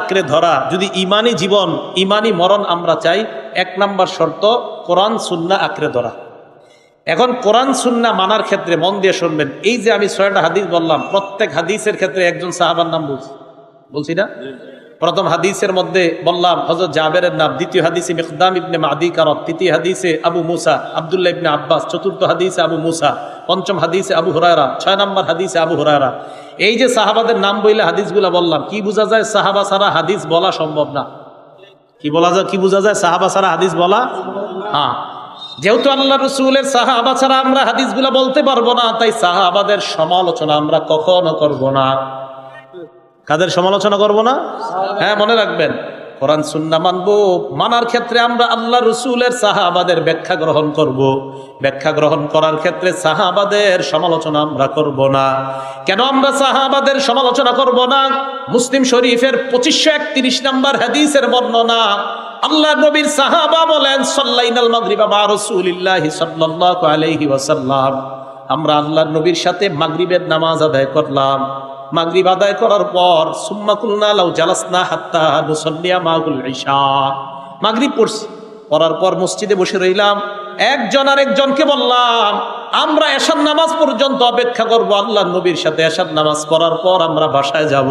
আঁকড়ে ধরা, যদি ইমানি জীবন ইমানি মরণ আমরা চাই, 1 নম্বর শর্ত কোরআন সুন্নাহ আঁকড়ে ধরা। এখন কোরআন সুন্নাহ মানার ক্ষেত্রে মন দিয়ে শুনবেন, এই যে আমি 6টা হাদিস বললাম, প্রত্যেক হাদিসের ক্ষেত্রে একজন সাহাবার নাম বলছি না? প্রথম হাদিসের মধ্যে বললাম হযরত জাবেরের নাম, দ্বিতীয় হাদিসে মিকদাম ইবনে মাদি কারব, তৃতীয় হাদিসে আবু মুসা আব্দুল্লাহ ইবনে আব্বাস, চতুর্থ হাদিসে আবু মুসা, পঞ্চম হাদিসে আবু হুরায়রা, 6 নম্বর হাদিসে আবু হুরায়রা। এই যে সাহাবাদের নাম বইলে হাদিসগুলা বললাম, কি বোঝা যায়? সাহাবা ছাড়া হাদিস বলা সম্ভব না। কি বলা যায়? কি বোঝা যায়? সাহাবা ছাড়া হাদিস বলা। হ্যাঁ, যেহেতু আল্লাহ রসুলের সাহাবা ছাড়া আমরা হাদিসগুলা বলতে পারবো না, তাই সাহাবাদের সমালোচনা আমরা কখনো করব না। কাদের সমালোচনা করব না? হ্যাঁ, মনে রাখবেন, কোরআন সুন্নাহ মানবো, মানার ক্ষেত্রে আমরা আল্লাহ রসুলের সাহাবাদের ব্যাখ্যা গ্রহণ করব। ব্যাখ্যা গ্রহণ করার ক্ষেত্রে সাহাবাদের সমালোচনা আমরা করব না। কেন আমরা সাহাবাদের সমালোচনা করব না? মুসলিম শরীফের 2531 নম্বর হাদিসের বর্ণনা, আল্লাহ নবীর সাহাবা বলেন, সাল্লাইনাল মাগরিবা মা রাসূলিল্লাহি সাল্লাল্লাহু আলাইহি ওয়াসাল্লাম, আমরা আল্লাহর নবীর সাথে মাগরিবের নামাজ আদায় করলাম। মাগরিব আদায় করার পর সুম্মা কুলনা লাউ জালাসনা হাত্তা নুসাল্লিয়া মাগুল ইশা, মাগরিব পড়ছি, পড়ার পর মসজিদে বসে রইলাম, একজন আরেকজনকে বললাম আমরা এশার নামাজ পর্যন্ত অপেক্ষা করব, আল্লাহর নবীর সাথে এশার নামাজ পড়ার পর আমরা বাসায় যাব।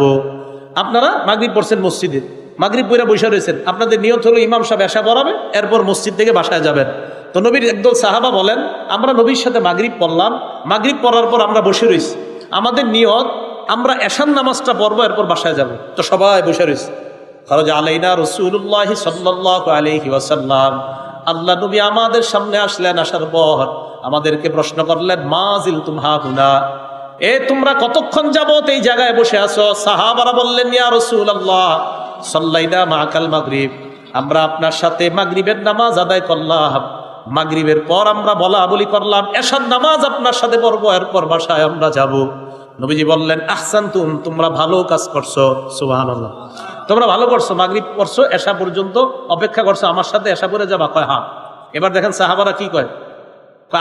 আপনারা মাগরিব পড়ছেন মসজিদে, মাগরিব পড়ে বসে রয়েছেন, আপনাদের নিয়ত হলো ইমাম সাহেব এশা পড়াবে, এরপর মসজিদ থেকে বাসায় যাবেন। তো নবীর একদল সাহাবা বলেন, আমরা নবীর সাথে মাগরিব পড়লাম, মাগরিব পড়ার পর আমরা বসে রয়েছি, আমাদের নিয়ত আমরা এশার নামাজটা পড়বো, এরপর বাসায় যাব। তো সবাই বসে রয়েছে। খরজ আলাইনা রাসূলুল্লাহি সাল্লাল্লাহু আলাইহি ওয়াসাল্লাম, আল্লাহ নবী আমাদের সামনে আসলেন, আসার পর আমাদেরকে প্রশ্ন করলেন, মা জিলতুম হাহুনা, তোমরা কতক্ষণ যাবত এই জায়গায় বসে আছো? সাহাবারা বললেন, ইয়া রাসূলুল্লাহ সাল্লাইনা মাকাল মাগরিব, আমরা আপনার সাথে মাগরিবের নামাজ আদায় করলাম, মাগরিবের পর আমরা বলা বলি করলাম, এশার নামাজ আপনার সাথে পড়বো, এরপর বাসায় আমরা যাব। নবীজি বললেন, আহসানতুম, তোমরা ভালো কাজ করছো, সুবহানাল্লাহ, তোমরা ভালো করছো, মাগরিব পড়ছো, এশা পর্যন্ত অপেক্ষা করছো, আমার সাথে এশা পড়ে যাবা। কয় হ্যাঁ। এবার দেখেন সাহাবারা কি কয়,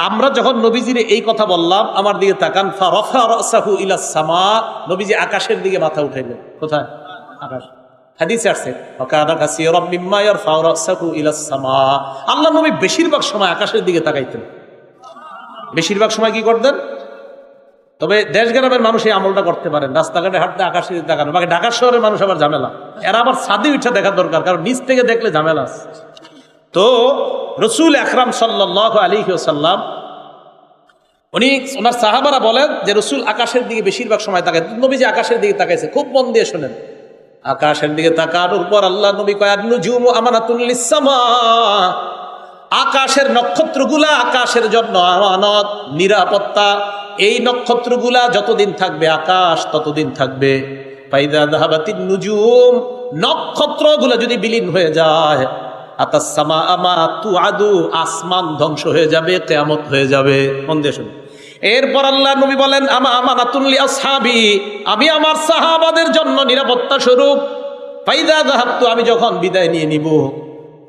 আমরা যখন নবীজির এই কথা বললাম, আমার দিকে তাকান, ফারাফা রাসাহু ইলাস সামা, নবীজি আকাশের দিকে মাথা উঠাইলেন। কোথায়? আকাশ। হাদিসে আসছে, ওয়াকানা কাসীরাম মিম্মা ইয়ারফাউ রাসাহু ইলাস সামা, আল্লাহ নবী বেশিরভাগ সময় আকাশের দিকে তাকাইতেন। বেশিরভাগ সময় কি করতেন? তবে দেশ গ্রামের মানুষ এই আমলটা করতে পারেন, রাস্তাঘাটে হাঁটতে আকাশের দিকে তাকানো। বাকি ঢাকা শহরের মানুষ আবার ঝামেলা, এরা আবার ছাদে উঠে দেখার দরকার, কারণ নিচ থেকে দেখলে ঝামেলা আছে। তো রসুল আকরাম সাল্লাল্লাহু আলাইহি ওয়াসাল্লাম, ওনার সাহাবারা বলেন যে রসুল আকাশের দিকে বেশিরভাগ সময় তাকায়। নবী যে আকাশের দিকে তাকাইছে, খুব মন দিয়ে শোনেন, আকাশের দিকে তাকানোর পর আল্লাহ নবী কয়, আন-নুজুমু আমানাতুন লিস-সামা, আকাশের নক্ষত্রগুলা আকাশের জন্য আমানত, নিরাপত্তা। এই নক্ষত্রগুলা যতদিন থাকবে আকাশ ততদিন থাকবে। ফাইদা যাহাবাতিন নুজুম, নক্ষত্রগুলা যদি বিলীন হয়ে যায়, আতাস সামা আমা তুআদু, আসমান ধ্বংস হয়ে যাবে, কিয়ামত হয়ে যাবে। মন দিয়ে শুনুন। এরপর আল্লাহ নবী বলেন, আমা আমানাতুন লি আসহাবি, আমি আমার সাহাবাদের জন্য নিরাপত্তা স্বরূপ। ফাইদা যাহাবতু, আমি যখন বিদায় নিয়ে নিব,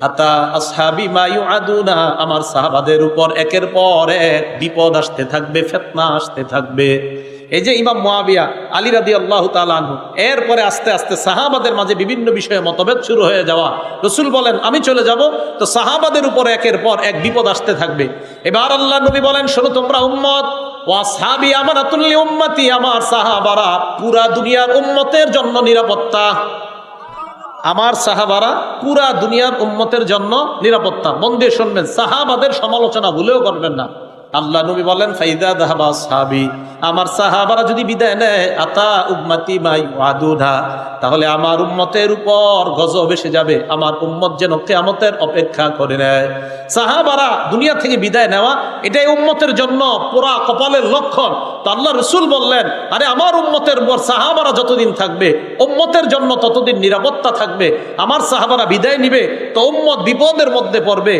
আতা আসহাবি মা ইউআদুনা, আমার সাহাবাদের উপর একের পর এক বিপদ আসতে থাকবে, ফিতনা আসতে থাকবে। এই যে ইমাম মুয়াবিয়া আলী রাদিয়াল্লাহু তাআলা আনহু, এরপরে আস্তে আস্তে সাহাবাদের মাঝে বিভিন্ন বিষয়ে মতভেদ শুরু হয়ে যাওয়া। রাসূল বলেন, আমি চলে যাব, তো সাহাবাদের উপর একের পর এক বিপদ আসতে থাকবে। এবার আল্লাহ নবী বলেন, শোনো তোমরা উম্মত, ওয়া আসহাবি আমানাতুল লি উম্মতি, আমার সাহাবারা পুরা দুনিয়ার উম্মতের জন্য নিরাপত্তা। আমার সাহাবারা পুরা দুনিয়ার উম্মতের জন্য নিরাপত্তা। মন দিয়ে শুনবেন, সাহাবাদের সমালোচনা ভুলেও করবেন না। আল্লাহ নবী বলেন, ফাইদা যাহাবা আসহাবি, আমার সাহাবারা যদি বিদায় নেয়, আতা উম্মতি মা ইউআদুনা, তাহলে আমার উম্মতের উপর গজব এসে যাবে, আমার উম্মত যেন কিয়ামতের অপেক্ষা করে নেয়। সাহাবারা দুনিয়া থেকে বিদায় নেওয়া, এটাই উম্মতের জন্য পুরা কপালের লক্ষণ। তো আল্লাহ রাসূল বললেন, আরে আমার উম্মতের উপর সাহাবারা যতদিন থাকবে, উম্মতের জন্য ততদিন নিরাপত্তা থাকবে। আমার সাহাবারা বিদায় নিবে, তো উম্মত বিপদের মধ্যে পড়বে।